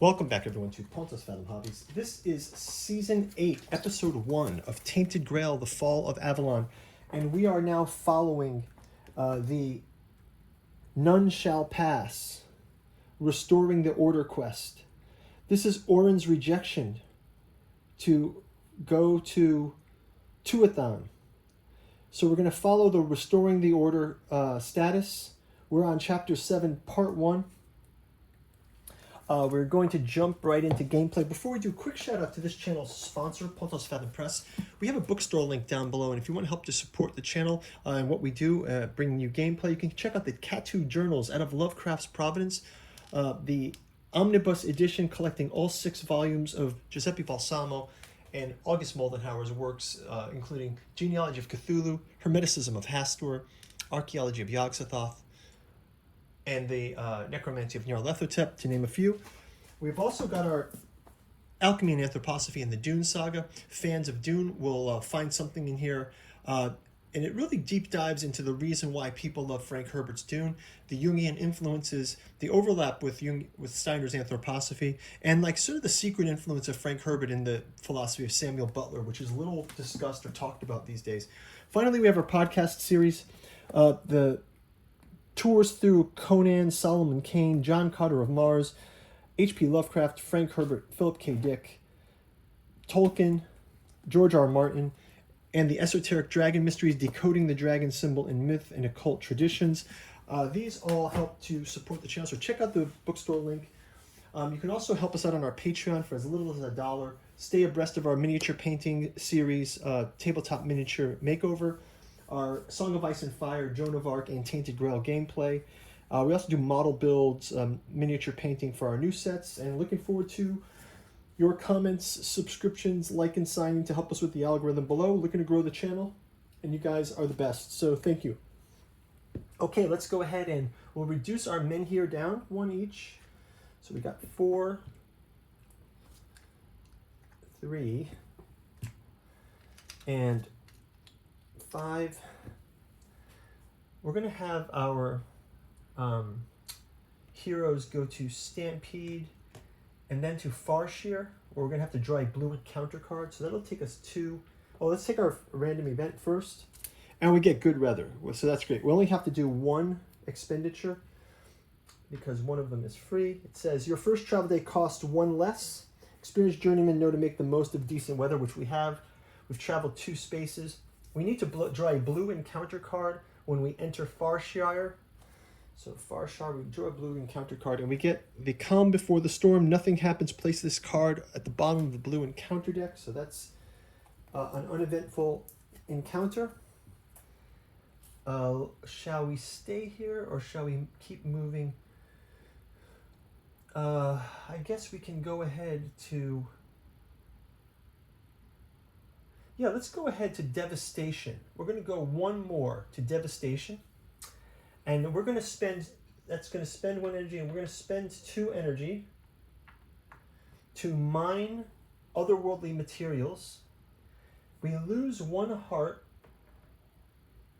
Welcome back, everyone, to Pontus Fathom Hobbies. This is Season 8, Episode 1 of Tainted Grail, The Fall of Avalon. And we are now following the None Shall Pass, Restoring the Order quest. This is Orin's rejection to go to Tuathan. So we're going to follow the Restoring the Order status. We're on Chapter 7, Part 1. We're going to jump right into gameplay. Before we do, quick shout out to this channel's sponsor, Pontus Fathom Press. We have a bookstore link down below, and if you want to help to support the channel and what we do, bringing you gameplay, you can check out the Catu Journals out of Lovecraft's Providence, the Omnibus Edition collecting all 6 volumes of Giuseppe Balsamo and August Moldenhauer's works, including Genealogy of Cthulhu, Hermeticism of Hastur, Archaeology of Yog-Sothoth, and the Necromancy of Nyarlathotep, to name a few. We've also got our Alchemy and Anthroposophy in the Dune Saga. Fans of Dune will find something in here, and it really deep dives into the reason why people love Frank Herbert's Dune, the Jungian influences, the overlap with Steiner's Anthroposophy, and like sort of the secret influence of Frank Herbert in the philosophy of Samuel Butler, which is little discussed or talked about these days. Finally, we have our podcast series, the tours through Conan, Solomon Kane, John Carter of Mars, H.P. Lovecraft, Frank Herbert, Philip K. Dick, Tolkien, George R. Martin, and the esoteric dragon mysteries, decoding the dragon symbol in myth and occult traditions. These all help to support the channel, so check out the bookstore link. You can also help us out on our Patreon for as little as $1. Stay abreast of our miniature painting series, Tabletop Miniature Makeover, our Song of Ice and Fire, Joan of Arc, and Tainted Grail gameplay. We also do model builds, miniature painting for our new sets, and looking forward to your comments, subscriptions, like, and signing to help us with the algorithm below. Looking to grow the channel, and you guys are the best, so thank you. Okay, let's go ahead and we'll reduce our men here down, 1 each. So we got 4, 3, and 5. We're going to have our heroes go to Stampede and then to Farshear, where we're going to have to draw a blue encounter card. So that'll take us to... Oh, let's take our random event first. And we get good weather. So that's great. We only have to do 1 expenditure because one of them is free. It says, your first travel day costs 1 less. Experienced journeymen know to make the most of decent weather, which we have. We've traveled 2 spaces. We need to draw a blue encounter card when we enter Farshear. So Farshear, we draw a blue encounter card, and we get the Calm Before the Storm. Nothing happens. Place this card at the bottom of the blue encounter deck. So that's an uneventful encounter. Shall we stay here, or shall we keep moving? I guess we can go ahead to... Yeah, let's go ahead to Devastation. We're going to go 1 more to Devastation. And we're going to spend, that's going to spend 1 energy, and we're going to spend 2 energy to mine otherworldly materials. We lose 1 heart,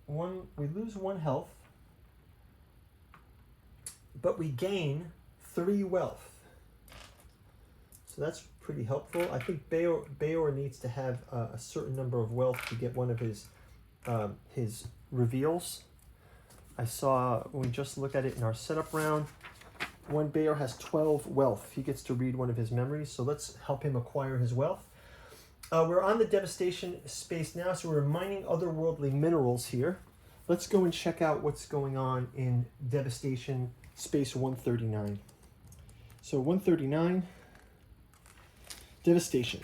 we lose 1 health, but we gain 3 wealth. So that's pretty helpful. I think Bayor needs to have a certain number of wealth to get one of his reveals. I saw when we just looked at it in our setup round, when Bayor has 12 wealth, he gets to read one of his memories. So let's help him acquire his wealth. We're on the Devastation space now, so we're mining otherworldly minerals here. Let's go and check out what's going on in Devastation space 139. So 139. Devastation.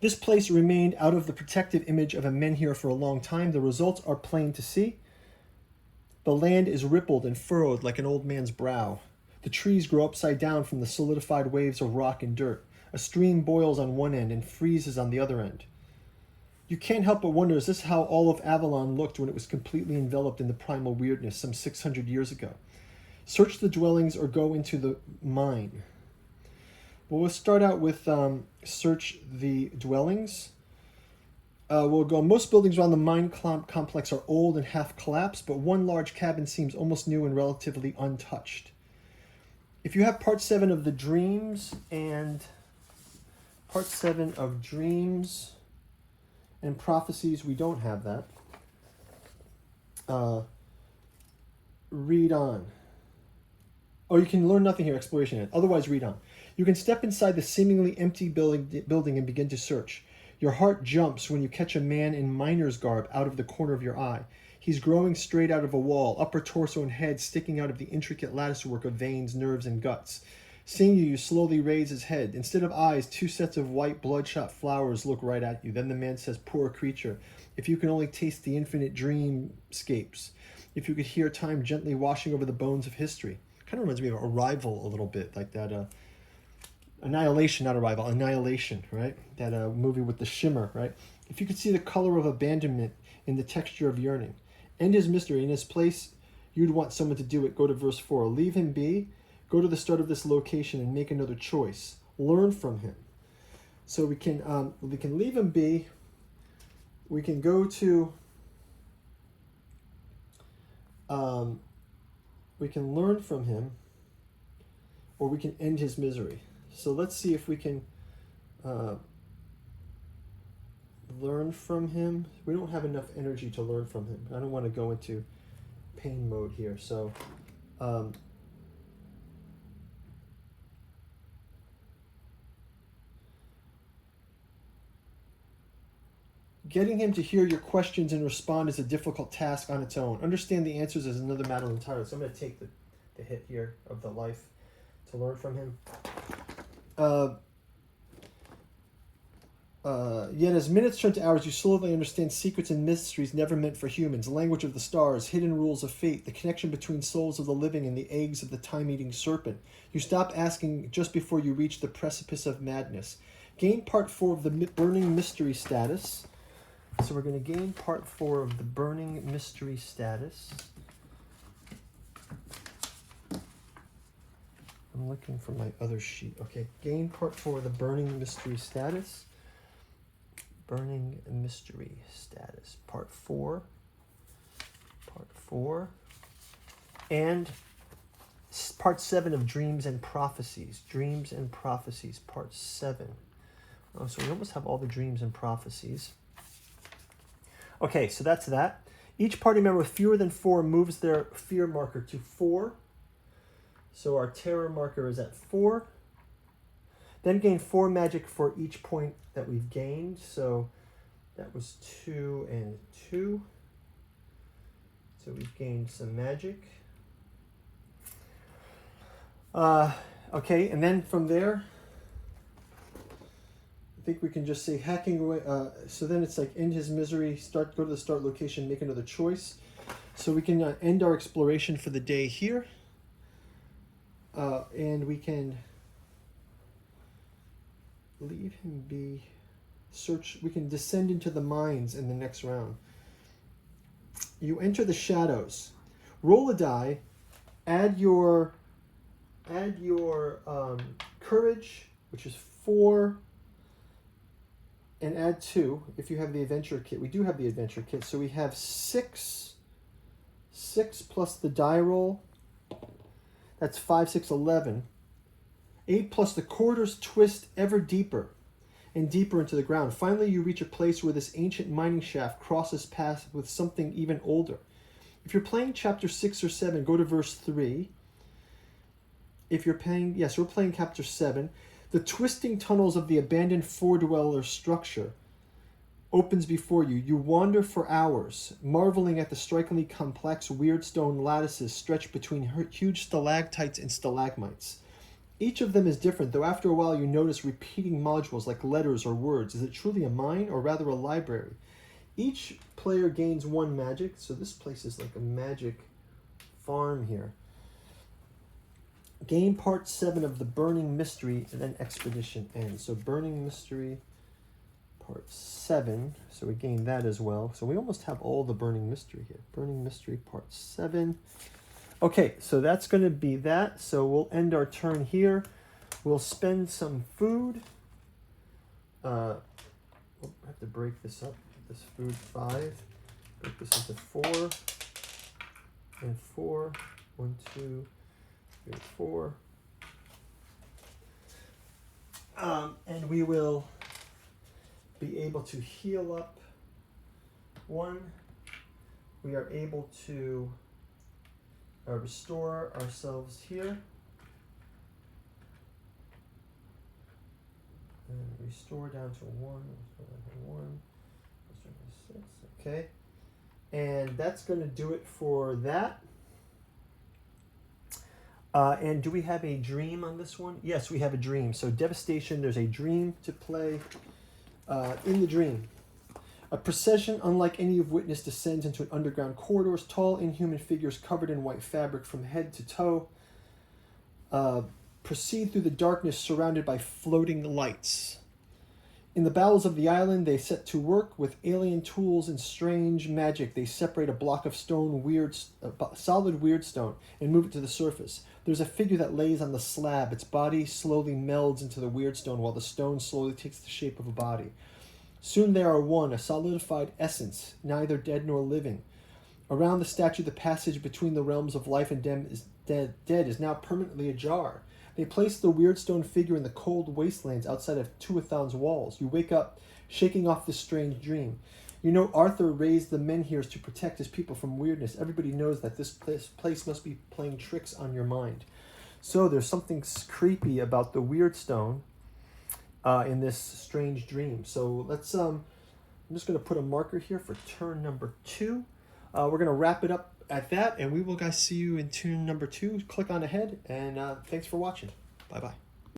This place remained out of the protective image of a menhir for a long time. The results are plain to see. The land is rippled and furrowed like an old man's brow. The trees grow upside down from the solidified waves of rock and dirt. A stream boils on one end and freezes on the other end. You can't help but wonder, is this how all of Avalon looked when it was completely enveloped in the primal weirdness some 600 years ago? Search the dwellings or go into the mine. Well, we'll start out with search the dwellings. We'll go, most buildings around the mine complex are old and half collapsed, but one large cabin seems almost new and relatively untouched. If you have part 7 of the dreams and part 7 of dreams and prophecies, we don't have that. Read on. Oh, you can learn nothing here, exploration. Otherwise, read on. You can step inside the seemingly empty building and begin to search. Your heart jumps when you catch a man in miner's garb out of the corner of your eye. He's growing straight out of a wall, upper torso and head sticking out of the intricate latticework of veins, nerves, and guts. Seeing you, you slowly raise his head. Instead of eyes, 2 sets of white, bloodshot flowers look right at you. Then the man says, "Poor creature, if you can only taste the infinite dreamscapes, if you could hear time gently washing over the bones of history." Kind of reminds me of Arrival a little bit, like that Annihilation, not Arrival, Annihilation, right? That movie with the shimmer, right? If you could see the color of abandonment in the texture of yearning. End his mystery. In his place, you'd want someone to do it. Go to verse 4. Leave him be. Go to the start of this location and make another choice. Learn from him. So we can leave him be. We can go to... we can learn from him, or we can end his misery. So let's see if we can learn from him. We don't have enough energy to learn from him. I don't want to go into pain mode here. So getting him to hear your questions and respond is a difficult task on its own. Understand the answers is another matter entirely. So I'm going to take the hit here of the life to learn from him. Yet as minutes turn to hours, you slowly understand secrets and mysteries never meant for humans, language of the stars, hidden rules of fate, the connection between souls of the living and the eggs of the time-eating serpent. You stop asking just before you reach the precipice of madness. Gain part 4 of the burning mystery status. So we're going to gain part 4 of the burning mystery status. I'm looking for my other sheet. Okay, gain part 4 of the burning mystery status. Burning mystery status. Part 4. Part 4. And part 7 of dreams and prophecies. Dreams and prophecies. Part 7. Oh, so we almost have all the dreams and prophecies. Okay, so that's that. Each party member with fewer than 4 moves their fear marker to 4. So our terror marker is at 4. Then gain 4 magic for each point that we've gained. So that was 2 and 2. So we've gained some magic. Okay, and then from there, I think we can just say hacking away. So then it's like end his misery, go to the start location, make another choice. So we can end our exploration for the day here. And we can leave him be. Search. We can descend into the mines in the next round. You enter the shadows. Roll a die. Add your courage, which is 4, and add 2 if you have the adventure kit. We do have the adventure kit, so we have 6 plus the die roll. That's 5, 6, 11. 8 plus the quarters twist ever deeper and deeper into the ground. Finally, you reach a place where this ancient mining shaft crosses paths with something even older. If you're playing chapter 6 or 7, go to verse 3. If you're playing, yes, we're playing chapter 7. The twisting tunnels of the abandoned four-dweller structure opens before you. You wander for hours, marveling at the strikingly complex, weird stone lattices stretched between huge stalactites and stalagmites. Each of them is different, though after a while you notice repeating modules like letters or words. Is it truly a mine or rather a library? Each player gains 1 magic, so this place is like a magic farm here. Gain part 7 of the burning mystery, and then expedition ends. So burning mystery, part 7. So we gain that as well. So we almost have all the burning mystery here. Burning mystery, part 7. Okay, so that's going to be that. So we'll end our turn here. We'll spend some food. I have to break this up. This food 5. Break this into 4 and 4. 1, 2, 3, 4. And we will be able to heal up 1. We are able to restore ourselves here. And restore down to 1. Restore down to 1. Restore down to 6. Okay. And that's going to do it for that. And do we have a dream on this one? Yes, we have a dream. So devastation, there's a dream to play. In the dream, a procession unlike any you've witnessed descends into an underground corridors. Tall, inhuman figures covered in white fabric from head to toe proceed through the darkness surrounded by floating lights. In the bowels of the island, they set to work with alien tools and strange magic. They separate a block of stone, solid weird stone, and move it to the surface. There's a figure that lays on the slab. Its body slowly melds into the weird stone, while the stone slowly takes the shape of a body. Soon they are one, a solidified essence, neither dead nor living. Around the statue, the passage between the realms of life and dead is now permanently ajar. They place the weird stone figure in the cold wastelands outside of Tuathan's walls. You wake up, shaking off this strange dream. You know Arthur raised the menhirs to protect his people from weirdness. Everybody knows that this place must be playing tricks on your mind. So there's something creepy about the weird stone in this strange dream. So let's, I'm just going to put a marker here for turn number 2. We're going to wrap it up at that, and we will guys see you in turn number 2. Click on ahead, and thanks for watching. Bye bye.